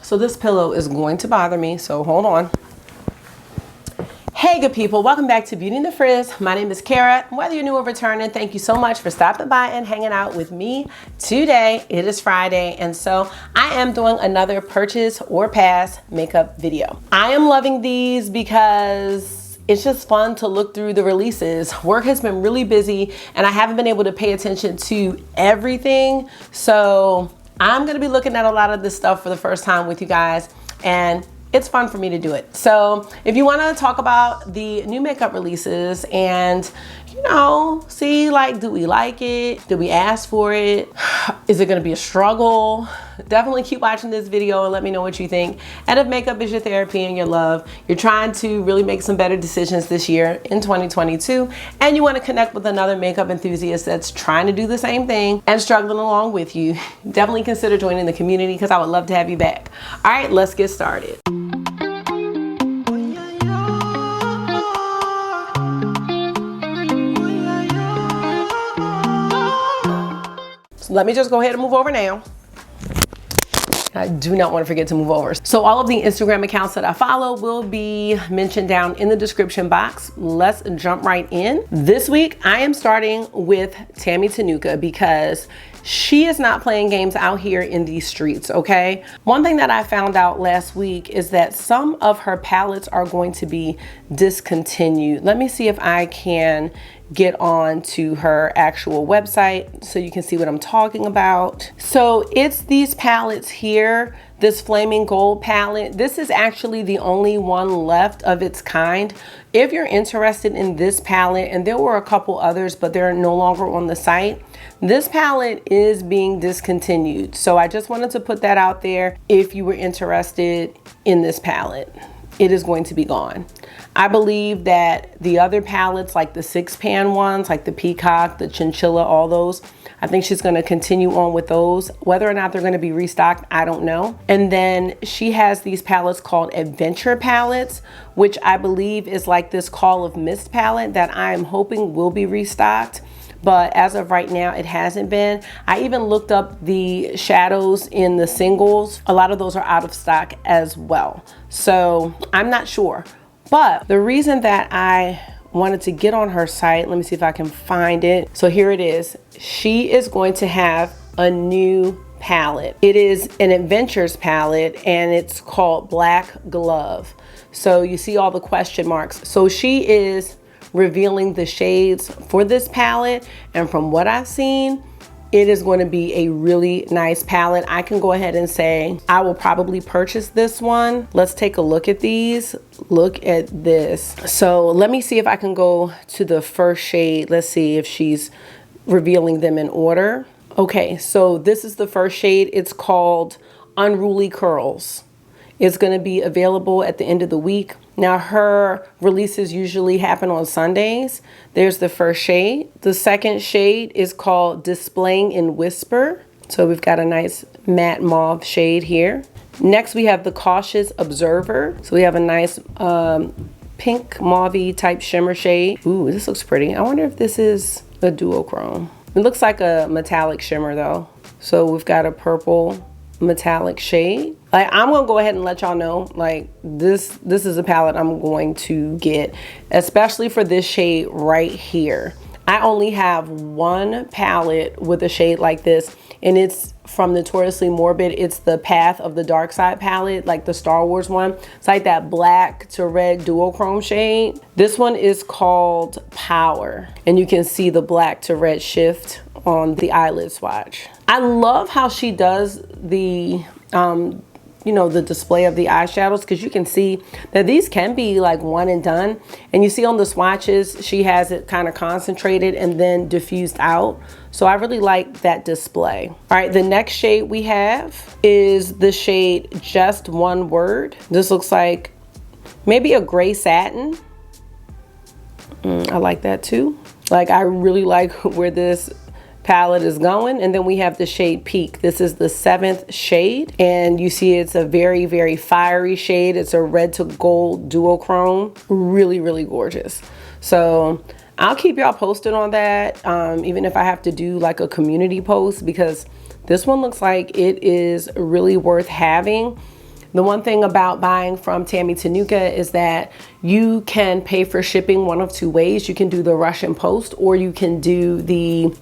So this pillow is going to bother me, so hold on. Hey good people, welcome back to Beauty in the Frizz. My name is Cara. Whether you're new or returning, thank you so much for stopping by and hanging out with me today. It is Friday, and so I am doing another purchase or pass makeup video. I am loving these because it's just fun to look through the releases. Work has been really busy and I haven't been able to pay attention to everything. So I'm gonna be looking at a lot of this stuff for the first time with you guys, and it's fun for me to do it. So if you wanna talk about the new makeup releases and, you know, see like, do we like it? Did we ask for it? Is it gonna be a struggle? Definitely keep watching this video and let me know what you think. And if makeup is your therapy and your love, you're trying to really make some better decisions this year in 2022, and you wanna connect with another makeup enthusiast that's trying to do the same thing and struggling along with you, definitely consider joining the community because I would love to have you back. All right, let's get started. Let me just go ahead and move over now. I do not want to forget to move over. So all of the Instagram accounts that I follow will be mentioned down in the description box. Let's jump right in. This week, I am starting with Tammy Tanuka because she is not playing games out here in these streets, okay? One thing that I found out last week is that some of her palettes are going to be discontinued. Let me see if I can get on to her actual website so you can see what I'm talking about. So it's these palettes here, this Flaming Gold palette. This is actually the only one left of its kind. If you're interested in this palette, and there were a couple others, but they're no longer on the site, this palette is being discontinued. So I just wanted to put that out there. If you were interested in this palette, it is going to be gone. I believe that the other palettes, like the 6-pan ones, like the Peacock, the Chinchilla, all those, I think she's going to continue on with those. Whether or not they're going to be restocked, I don't know. And then she has these palettes called Adventure palettes, which I believe is like this Call of Mist palette that I am hoping will be restocked. But as of right now, it hasn't been. I even looked up the shadows in the singles. A lot of those are out of stock as well. So I'm not sure. But the reason that I wanted to get on her site, let me see if I can find it. So here it is. She is going to have a new palette. It is an Adventures palette and it's called Black Glove. So you see all the question marks. So she is revealing the shades for this palette, and from what I've seen, it is going to be a really nice palette. I can go ahead and say I will probably purchase this one. Let's take a look at these. Look at this. So let me see if I can go to the first shade. Let's see if she's revealing them in order. Okay, so this is the first shade. It's called Unruly Curls. It's going to be available at the end of the week. Now her releases usually happen on Sundays. There's the first shade. The second shade is called Displaying in Whisper. So we've got a nice matte mauve shade here. Next we have the Cautious Observer. So we have a nice pink mauve type shimmer shade. Ooh, this looks pretty. I wonder if this is a duochrome. It looks like a metallic shimmer though. So we've got a purple metallic shade. Like, I'm gonna go ahead and let y'all know, like, this is a palette I'm going to get, especially for this shade right here. I only have one palette with a shade like this, and it's from Notoriously Morbid. It's the Path of the Dark Side palette, like the Star Wars one. It's like that black to red duochrome shade. This one is called Power, and you can see the black to red shift on the eyelid swatch. I love how she does the you know, the display of the eyeshadows, because you can see that these can be like one and done, and you see on the swatches she has it kind of concentrated and then diffused out. So I really like that display. All right, the next shade we have is the shade Just One Word. This looks like maybe a gray satin. I like that too. Like, I really like where this palette is going. And then we have the shade Peak. This is the 7th shade, and you see it's a very, very fiery shade. It's a red to gold duochrome. Really, really gorgeous. So I'll keep y'all posted on that, even if I have to do like a community post, because This one looks like it is really worth having. The one thing about buying from Tammy Tanuka is that you can pay for shipping one of two ways. You can do the rush and post, or you can do the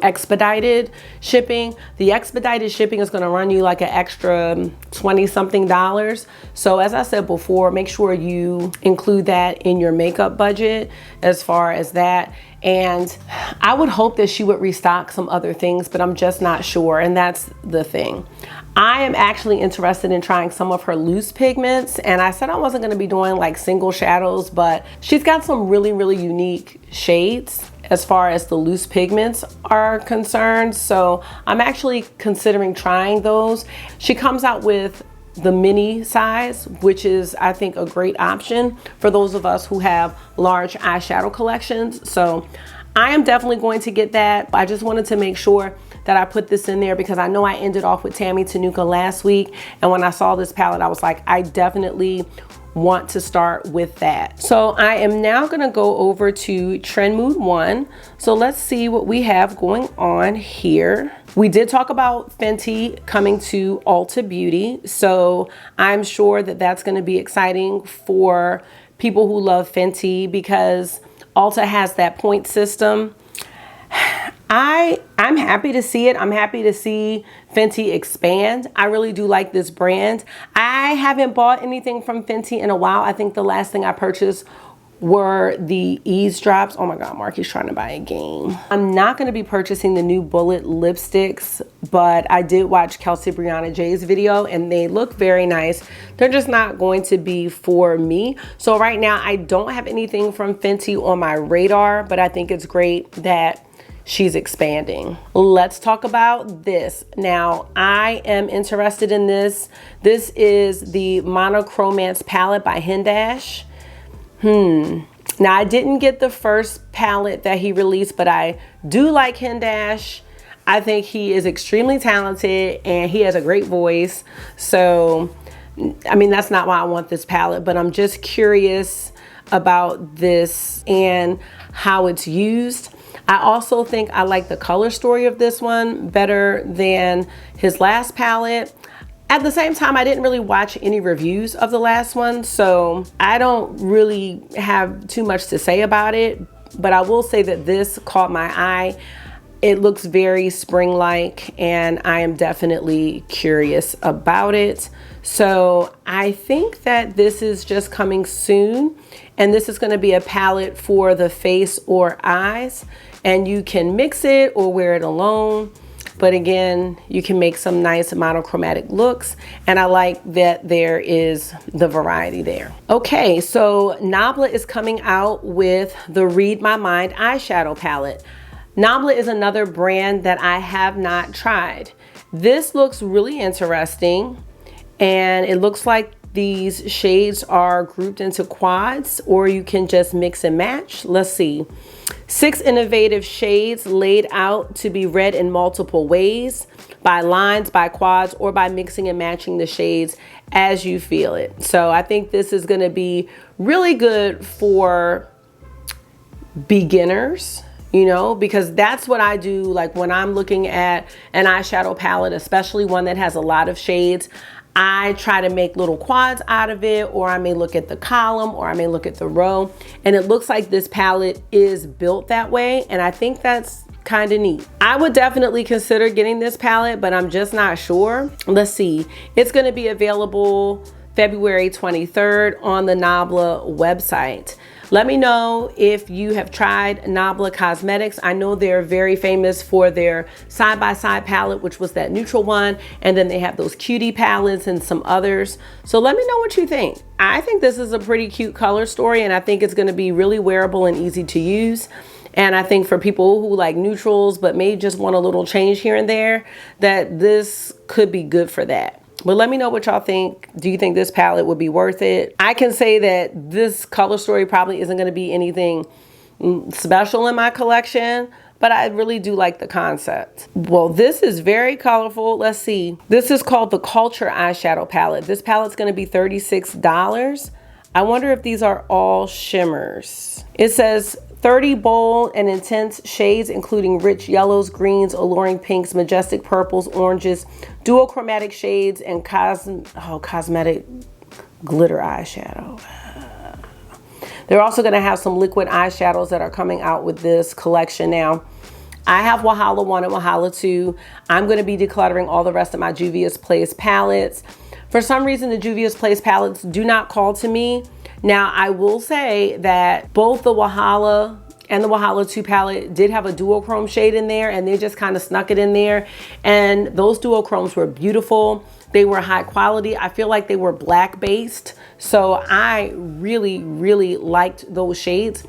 expedited shipping. The expedited shipping is gonna run you like an extra 20 something dollars. So as I said before, make sure you include that in your makeup budget as far as that. And I would hope that she would restock some other things, but I'm just not sure, and that's the thing. I am actually interested in trying some of her loose pigments, and I said I wasn't going to be doing like single shadows, but she's got some really, really unique shades as far as the loose pigments are concerned. So I'm actually considering trying those. She comes out with the mini size, which is, I think, a great option for those of us who have large eyeshadow collections. So I am definitely going to get that. I just wanted to make sure that I put this in there because I know I ended off with Tammy Tanuka last week, and when I saw this palette I was like, I definitely want to start with that. So I am now going to go over to Trend Mood 1. So let's see what we have going on here. We did talk about Fenty coming to Ulta Beauty, so I'm sure that that's going to be exciting for people who love Fenty because Ulta has that point system. I'm happy to see it. I'm happy to see Fenty expand. I really do like this brand. I haven't bought anything from Fenty in a while. I think the last thing I purchased were the eavesdrops. Oh my God, Marky's trying to buy a game. I'm not going to be purchasing the new Bullet lipsticks, but I did watch Kelsey Brianna J's video and they look very nice. They're just not going to be for me. So right now I don't have anything from Fenty on my radar, but I think it's great that she's expanding. Let's talk about this. Now, I am interested in this. This is the Monochromance palette by Hindash. Now, I didn't get the first palette that he released, but I do like Hindash. I think he is extremely talented and he has a great voice. So, I mean, that's not why I want this palette, but I'm just curious about this and how it's used. I also think I like the color story of this one better than his last palette. At the same time, I didn't really watch any reviews of the last one, so I don't really have too much to say about it, but I will say that this caught my eye. It looks very spring-like, and I am definitely curious about it. So I think that this is just coming soon, and this is going to be a palette for the face or eyes, and you can mix it or wear it alone. But again, you can make some nice monochromatic looks, and I like that there is the variety there. Okay, so Nabla is coming out with the Read My Mind eyeshadow palette. Nabla is another brand that I have not tried. This looks really interesting, and it looks like these shades are grouped into quads, or you can just mix and match. Let's see. 6 innovative shades laid out to be read in multiple ways, by lines, by quads, or by mixing and matching the shades as you feel it. So I think this is going to be really good for beginners, you know, because that's what I do. Like when I'm looking at an eyeshadow palette, especially one that has a lot of shades, I try to make little quads out of it, or I may look at the column, or I may look at the row, and it looks like this palette is built that way, and I think that's kind of neat. I would definitely consider getting this palette, but I'm just not sure. Let's see. It's going to be available February 23rd on the Nabla website. Let me know if you have tried Nabla Cosmetics. I know they're very famous for their side-by-side palette, which was that neutral one. And then they have those cutie palettes and some others. So let me know what you think. I think this is a pretty cute color story, and I think it's going to be really wearable and easy to use. And I think for people who like neutrals, but may just want a little change here and there, that this could be good for that. But let me know what y'all think. Do you think this palette would be worth it? I can say that this color story probably isn't going to be anything special in my collection, but I really do like the concept. Well, this is very colorful. Let's see. This is called the Culture eyeshadow palette. This palette's going to be $36. I wonder if these are all shimmers. It says 30 bold and intense shades, including rich yellows, greens, alluring pinks, majestic purples, oranges, duochromatic shades, and cosmetic glitter eyeshadow. They're also going to have some liquid eyeshadows that are coming out with this collection now. I have Wahala 1 and Wahala 2. I'm going to be decluttering all the rest of my Juvia's Place palettes. For some reason, the Juvia's Place palettes do not call to me. Now, I will say that both the Wahala and the Wahala 2 palette did have a duochrome shade in there, and they just kind of snuck it in there. And those duochromes were beautiful. They were high quality. I feel like they were black based. So I really, really liked those shades.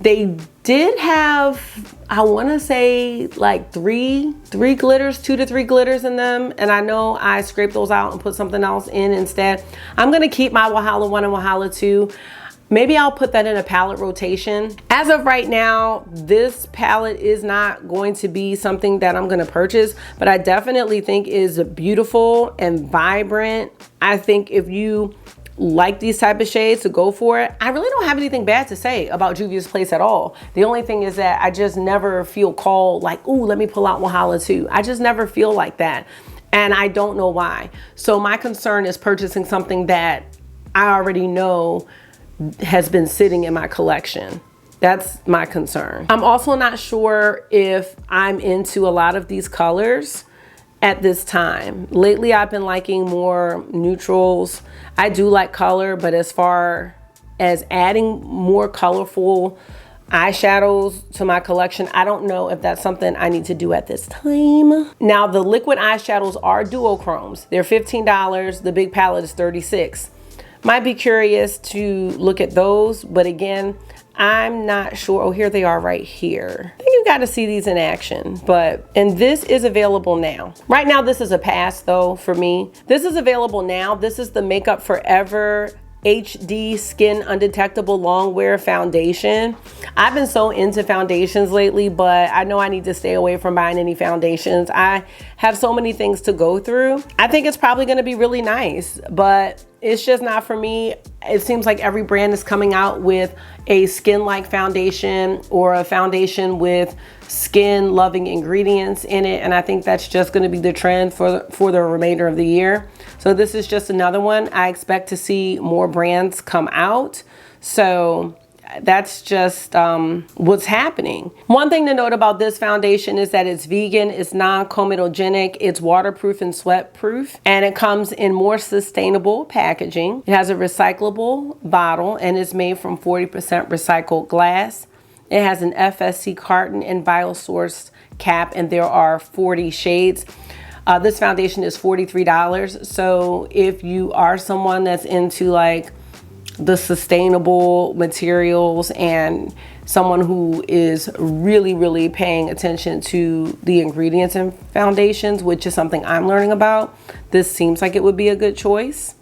They did have, I want to say like three glitters, 2 to 3 glitters in them. And I know I scraped those out and put something else in instead. I'm going to keep my Wahala 1 and Wahala 2. Maybe I'll put that in a palette rotation. As of right now, this palette is not going to be something that I'm going to purchase, but I definitely think is beautiful and vibrant. I think if you like these type of shades, to go for it. I really don't have anything bad to say about Juvia's Place at all. The only thing is that I just never feel called like, ooh, let me pull out Wahala 2. I just never feel like that. And I don't know why. So my concern is purchasing something that I already know has been sitting in my collection. That's my concern. I'm also not sure if I'm into a lot of these colors at this time. Lately, I've been liking more neutrals. I do like color, but as far as adding more colorful eyeshadows to my collection, I don't know if that's something I need to do at this time. Now, the liquid eyeshadows are duochromes. They're $15. The big palette is $36. Might be curious to look at those, but again, I'm not sure. Oh, here they are right here. I think you got to see these in action, and this is available now. Right now, this is a pass though for me. This is available now. This is the Makeup Forever HD Skin Undetectable Long Wear Foundation. I've been so into foundations lately, but I know I need to stay away from buying any foundations. I have so many things to go through. I think it's probably going to be really nice, but it's just not for me. It seems like every brand is coming out with a skin-like foundation or a foundation with skin-loving ingredients in it, and I think that's just going to be the trend for the remainder of the year. So this is just another one. I expect to see more brands come out. So that's just what's happening. One thing to note about this foundation is that it's vegan, it's non-comedogenic, it's waterproof and sweat-proof, and it comes in more sustainable packaging. It has a recyclable bottle and is made from 40% recycled glass. It has an FSC carton and bio-sourced cap, and there are 40 shades. This foundation is $43. So if you are someone that's into like the sustainable materials and someone who is really paying attention to the ingredients in foundations, which is something I'm learning about, this seems like it would be a good choice.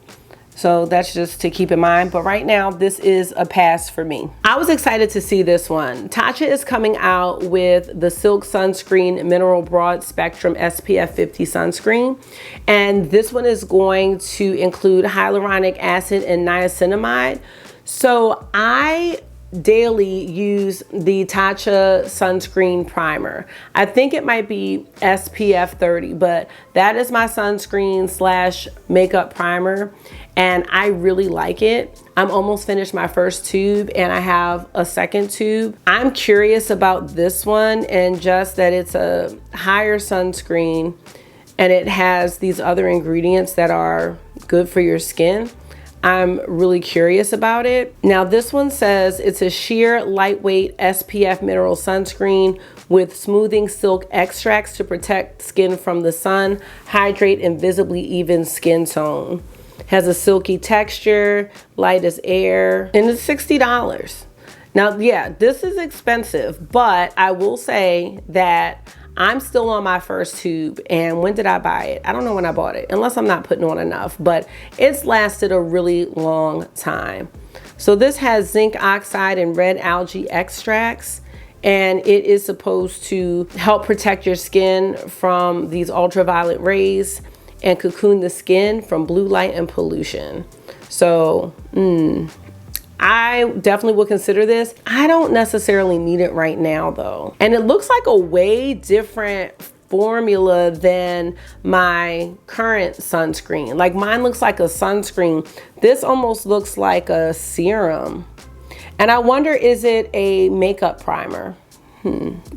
So that's just to keep in mind. But right now, this is a pass for me. I was excited to see this one. Tatcha is coming out with the Silk Sunscreen Mineral Broad Spectrum SPF 50 sunscreen. And this one is going to include hyaluronic acid and niacinamide. So I daily use the Tatcha sunscreen primer. I think it might be SPF 30, but that is my sunscreen slash makeup primer, and I really like it. I'm almost finished my first tube and I have a second tube. I'm curious about this one, and just that it's a higher sunscreen and it has these other ingredients that are good for your skin. I'm really curious about it. Now this one says it's a sheer lightweight SPF mineral sunscreen with smoothing silk extracts to protect skin from the sun, hydrate, and visibly even skin tone. Has a silky texture, light as air, and it's $60. Now, yeah, this is expensive, but I will say that I'm still on my first tube, and when did I buy it? I don't know when I bought it, unless I'm not putting on enough, but it's lasted a really long time. So this has zinc oxide and red algae extracts, and it is supposed to help protect your skin from these ultraviolet rays and cocoon the skin from blue light and pollution. So, I definitely would consider this. I don't necessarily need it right now though. And it looks like a way different formula than my current sunscreen. Like mine looks like a sunscreen. This almost looks like a serum. And I wonder, is it a makeup primer?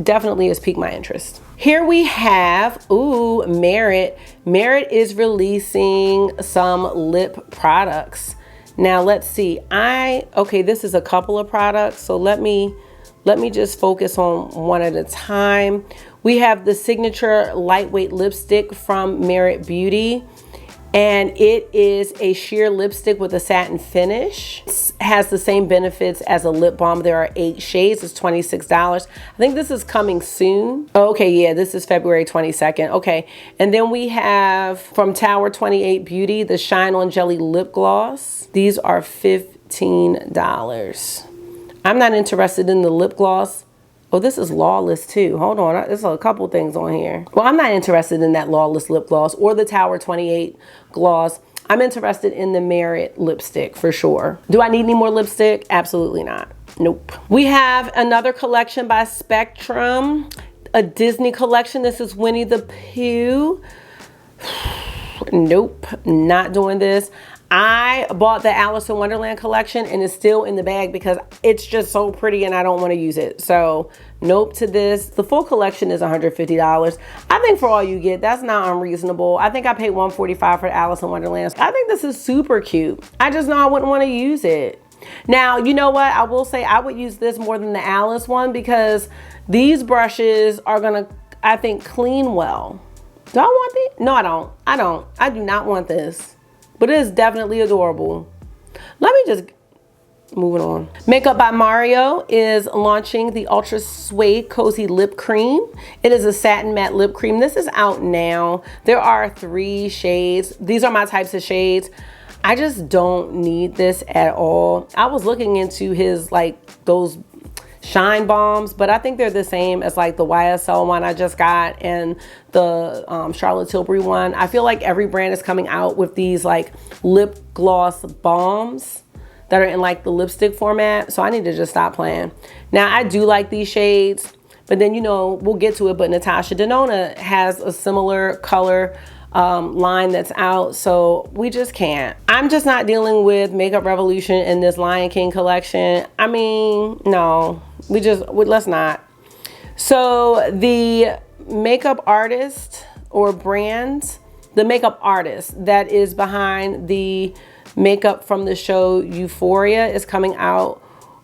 Definitely has piqued my interest. Here we have, ooh, Merit. Merit is releasing some lip products. Now let's see, okay, this is a couple of products. So let me just focus on one at a time. We have the Signature Lightweight Lipstick from Merit Beauty. And it is a sheer lipstick with a satin finish. It has the same benefits as a lip balm. There are 8 shades, it's $26. I think this is coming soon. Okay, yeah, this is February 22nd. Okay, and then we have from Tower 28 Beauty, the Shine On Jelly Lip Gloss. These are $15. I'm not interested in the lip gloss. Oh, this is Lawless too. Hold on, there's a couple things on here. Well, I'm not interested in that Lawless lip gloss or the Tower 28 gloss. I'm interested in the Merit lipstick for sure. Do I need any more lipstick? Absolutely not. Nope. We have another collection by Spectrum, a Disney collection. This is Winnie the Pooh. Nope, not doing this. I bought the Alice in Wonderland collection and it's still in the bag because it's just so pretty and I don't want to use it. So nope to this. The full collection is $150. I think for all you get, that's not unreasonable. I think I paid $145 for Alice in Wonderland. I think this is super cute. I just know I wouldn't want to use it. Now, you know what? I will say I would use this more than the Alice one because these brushes are going to, I think, clean well. Do I want these? No, I don't. I do not want this. But it is definitely adorable. Let me just, moving on. Makeup by Mario is launching the Ultra Suede Cozy Lip Cream. It is a satin matte lip cream. This is out now. There are 3 shades. These are my types of shades. I just don't need this at all. I was looking into his, like, those Shine Bombs, but I think they're the same as like the YSL one I just got and the Charlotte Tilbury one. I feel like every brand is coming out with these like lip gloss bombs that are in like the lipstick format. So I need to just stop playing. Now I do like these shades, but then, you know, we'll get to it, but Natasha Denona has a similar color line that's out, so we just can't. I'm just not dealing with Makeup Revolution in this Lion King collection. I mean, no, let's not. So the makeup artist or brand, the makeup artist that is behind the makeup from the show Euphoria is coming out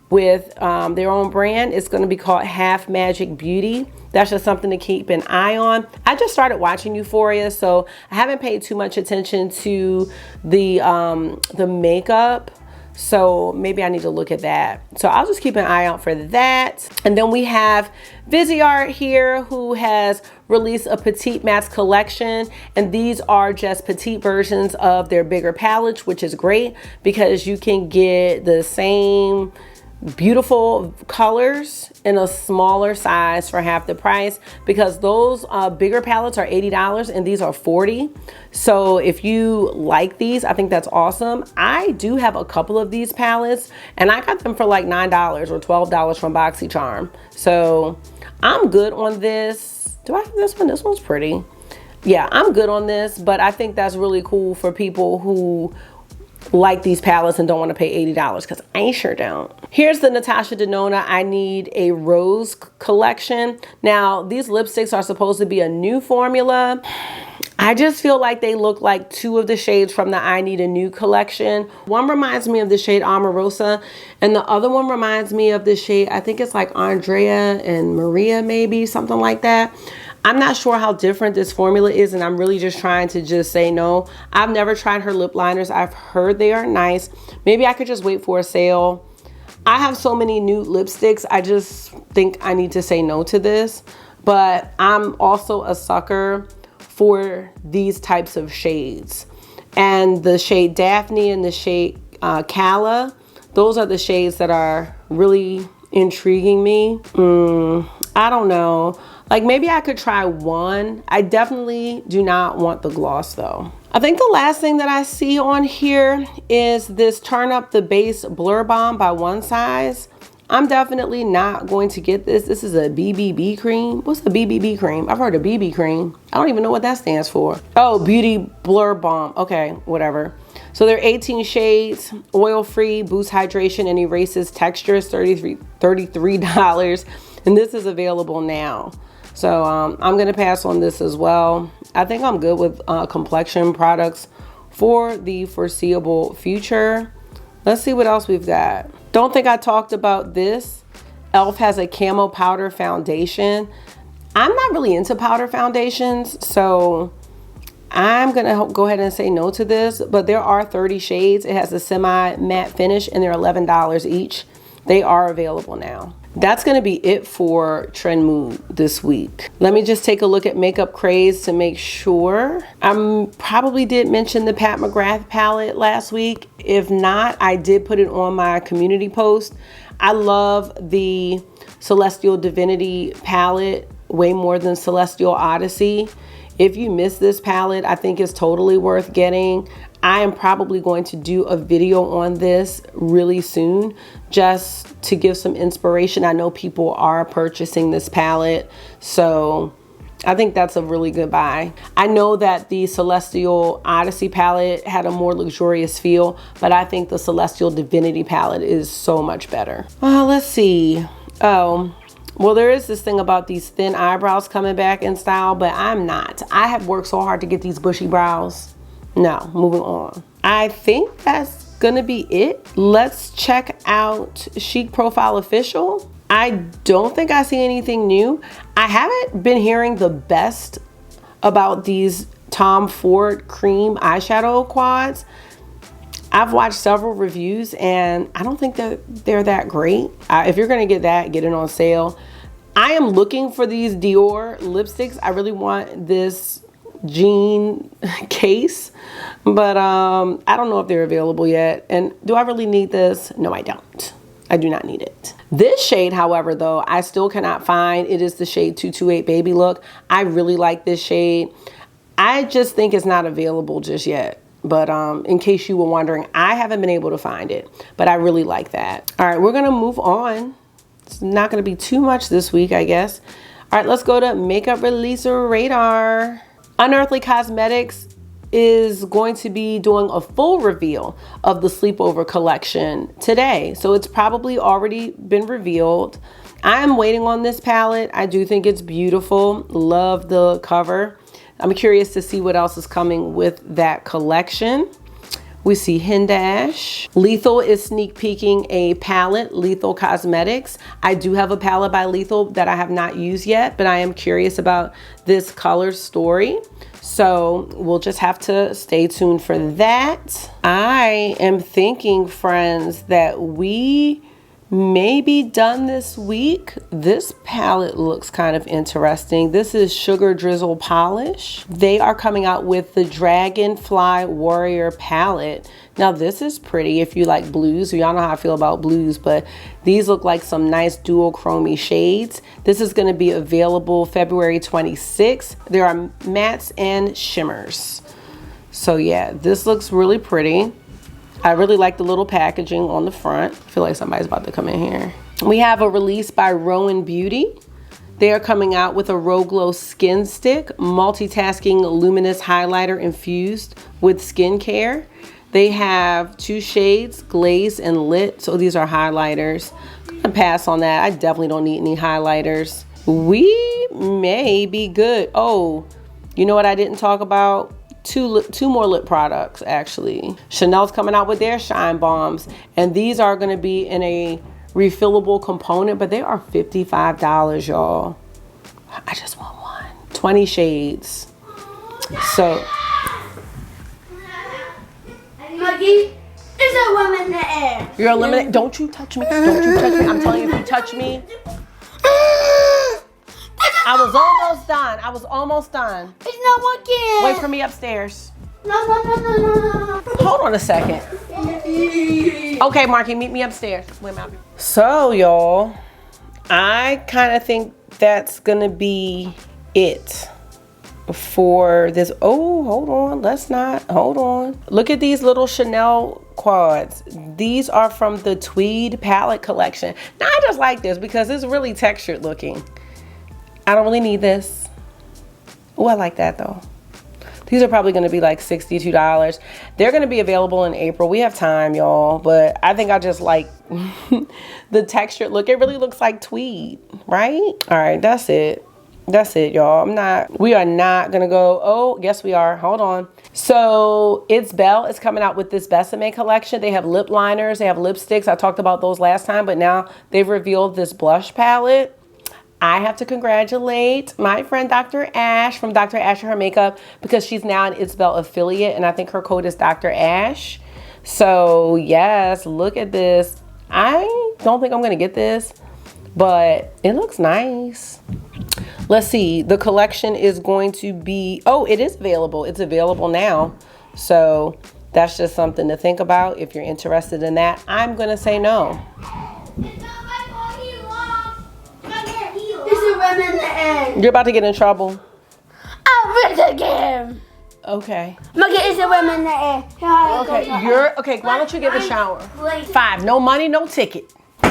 with their own brand. It's going to be called Half Magic Beauty. That's just something to keep an eye on. I just started watching Euphoria, so I haven't paid too much attention to the makeup. So maybe I need to look at that. So I'll just keep an eye out for that. And then we have Viseart here, who has released a Petite Mattes collection. And these are just petite versions of their bigger palettes, which is great because you can get the same beautiful colors in a smaller size for half the price, because those bigger palettes are $80 and these are $40. So if you like these, I think that's awesome. I do have a couple of these palettes and I got them for like $9 or $12 from BoxyCharm. So I'm good on this. Do I have this one? This one's pretty. Yeah, I'm good on this, but I think that's really cool for people who like these palettes and don't want to pay $80, because I sure don't. Here's the Natasha Denona I Need a Rose collection. Now, these lipsticks are supposed to be a new formula. I just feel like they look like 2 of the shades from the I Need a New collection. One reminds me of the shade Amorosa, and the other one reminds me of the shade, I think it's like Andrea and Maria, maybe, something like that. I'm not sure how different this formula is, and I'm really just trying to just say no. I've never tried her lip liners. I've heard they are nice. Maybe I could just wait for a sale. I have so many nude lipsticks. I just think I need to say no to this. But I'm also a sucker for these types of shades. And the shade Daphne and the shade Calla, those are the shades that are really intriguing me. I don't know. Like maybe I could try one. I definitely do not want the gloss though. I think the last thing that I see on here is this Turn Up the Base Blur Bomb by One Size. I'm definitely not going to get this. This is a BBB cream. What's a BBB cream? I've heard of BB cream. I don't even know what that stands for. Oh, Beauty Blur Balm. Okay, whatever. So they're 18 shades, oil-free, boosts hydration and erases textures, $33. And this is available now. So I'm gonna pass on this as well. I think I'm good with complexion products for the foreseeable future. Let's see what else we've got. Don't think I talked about this. e.l.f. has a camo powder foundation. I'm not really into powder foundations, so I'm gonna go ahead and say no to this, but there are 30 shades. It has a semi-matte finish and they're $11 each. They are available now. That's gonna be it for Trend Mood this week. Let me just take a look at Makeup Craze to make sure. I probably did mention the Pat McGrath palette last week. If not, I did put it on my community post. I love the Celestial Divinity palette way more than Celestial Odyssey. If you missed this palette, I think it's totally worth getting. I am probably going to do a video on this really soon just to give some inspiration. I know people are purchasing this palette, so I think that's a really good buy. I know that the Celestial Odyssey palette had a more luxurious feel, but I think the Celestial Divinity palette is so much better. Let's see. Oh, well, there is this thing about these thin eyebrows coming back in style, but I'm not. I have worked so hard to get these bushy brows. No, moving on. I think that's gonna be it. Let's check out Chic Profile Official. I don't think I see anything new. I haven't been hearing the best about these Tom Ford cream eyeshadow quads. I've watched several reviews and I don't think that they're that great. If you're gonna get that, get it on sale. I am looking for these Dior lipsticks. I really want this jean case, but I don't know if they're available yet. And do I really need this? No, I don't. I do not need it. This shade, however, though, I still cannot find. It is the shade 228 Baby Look. I really like this shade. I just think it's not available just yet. But in case you were wondering, I haven't been able to find it, but I really like that. All right, we're gonna move on. It's not gonna be too much this week, I guess. All right, let's go to Makeup Releaser Radar. Unearthly Cosmetics is going to be doing a full reveal of the Sleepover collection today. So it's probably already been revealed. I am waiting on this palette. I do think it's beautiful. Love the cover. I'm curious to see what else is coming with that collection. We see Hindash. Lethal is sneak peeking a palette, Lethal Cosmetics. I do have a palette by Lethal that I have not used yet, but I am curious about this color story. So we'll just have to stay tuned for that. I am thinking, friends, that we may be done this week. This palette looks kind of interesting. This is Sugar Drizzle Polish. They are coming out with the Dragonfly Warrior palette. Now this is pretty if you like blues. Y'all know how I feel about blues, but these look like some nice duochrome shades. This is going to be available February 26th. There are mattes and shimmers. So yeah, this looks really pretty. I really like the little packaging on the front. I feel like somebody's about to come in here. We have a release by Rowan Beauty. They are coming out with a Row Glow Skin Stick, multitasking luminous highlighter infused with skincare. They have 2 shades, Glaze and Lit. So these are highlighters. I'm gonna pass on that. I definitely don't need any highlighters. We may be good. Oh, you know what I didn't talk about? Two more lip products, actually. Chanel's coming out with their Shine Bombs, and these are going to be in a refillable component, but they are $55, y'all. I just want one. 20 shades. So, Maggie, there's a woman in the air. You're eliminated. Don't you touch me. Don't you touch me. I'm telling you, if you touch me. I was almost done. I was almost done. It's not working. Wait for me upstairs. No. Hold on a second. Okay, Marky, meet me upstairs. Wait a minute. So, y'all, I kind of think that's gonna be it for this. Oh, hold on. Hold on. Look at these little Chanel quads. These are from the Tweed palette collection. Now, I just like this because it's really textured looking. I don't really need this. Oh, I like that though. These are probably going to be like $62. They're going to be available in April. We have time, y'all. But I think I just like the texture. Look, it really looks like tweed, right? All right, that's it. That's it, y'all. We are not going to go. Oh, yes, we are. Hold on. So it's Belle is coming out with this Besame collection. They have lip liners. They have lipsticks. I talked about those last time. But now they've revealed this blush palette. I have to congratulate my friend Dr. Ash from Dr. Ash and Her Makeup because she's now an It's Belle affiliate and I think her code is Dr. Ash. So yes, look at this. I don't think I'm gonna get this, but it looks nice. Let's see, the collection is going to be, oh, it is available. It's available now. So that's just something to think about if you're interested in that. I'm gonna say no. Women You're about to get in trouble. I'll rinse again. Okay. It's a women in the air. Okay, why don't you get the shower? 5, no money, no ticket. All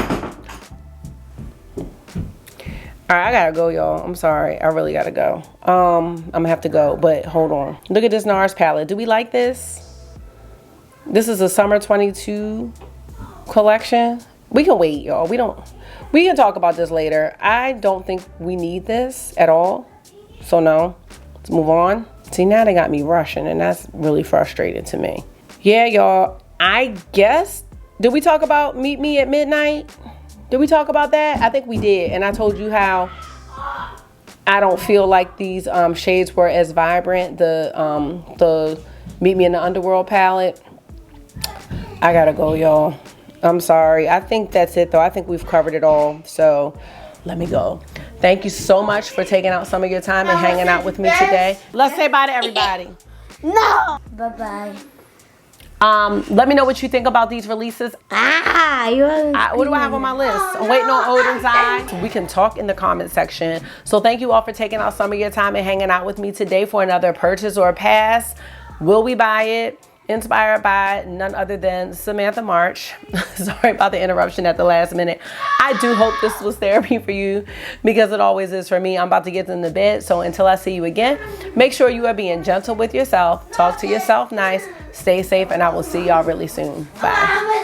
right, I gotta go, y'all. I'm sorry, I really gotta go. I'm gonna have to go, but hold on. Look at this Nars palette. Do we like this? This is a summer 22 collection. We can wait, y'all. We can talk about this later. I don't think we need this at all. So no, let's move on. See, now they got me rushing and that's really frustrating to me. Yeah, y'all, I guess, did we talk about Meet Me at Midnight? Did we talk about that? I think we did. And I told you how I don't feel like these shades were as vibrant. The Meet Me in the Underworld palette. I gotta go, y'all. I'm sorry. I think that's it though. I think we've covered it all. So let me go. Thank you so much for taking out some of your time and hanging out with me today. Let's say bye to everybody. No. Bye-bye. Let me know what you think about these releases. What do I have on my list? I'm waiting on Odin's Eye. We can talk in the comment section. So thank you all for taking out some of your time and hanging out with me today for another purchase or pass. Will we buy it? Inspired by none other than Samantha March. Sorry about the interruption at the last minute. I do hope this was therapy for you because it always is for me. I'm about to get in the bed. So until I see you again, make sure you are being gentle with yourself. Talk to yourself nice. Stay safe and I will see y'all really soon. Bye.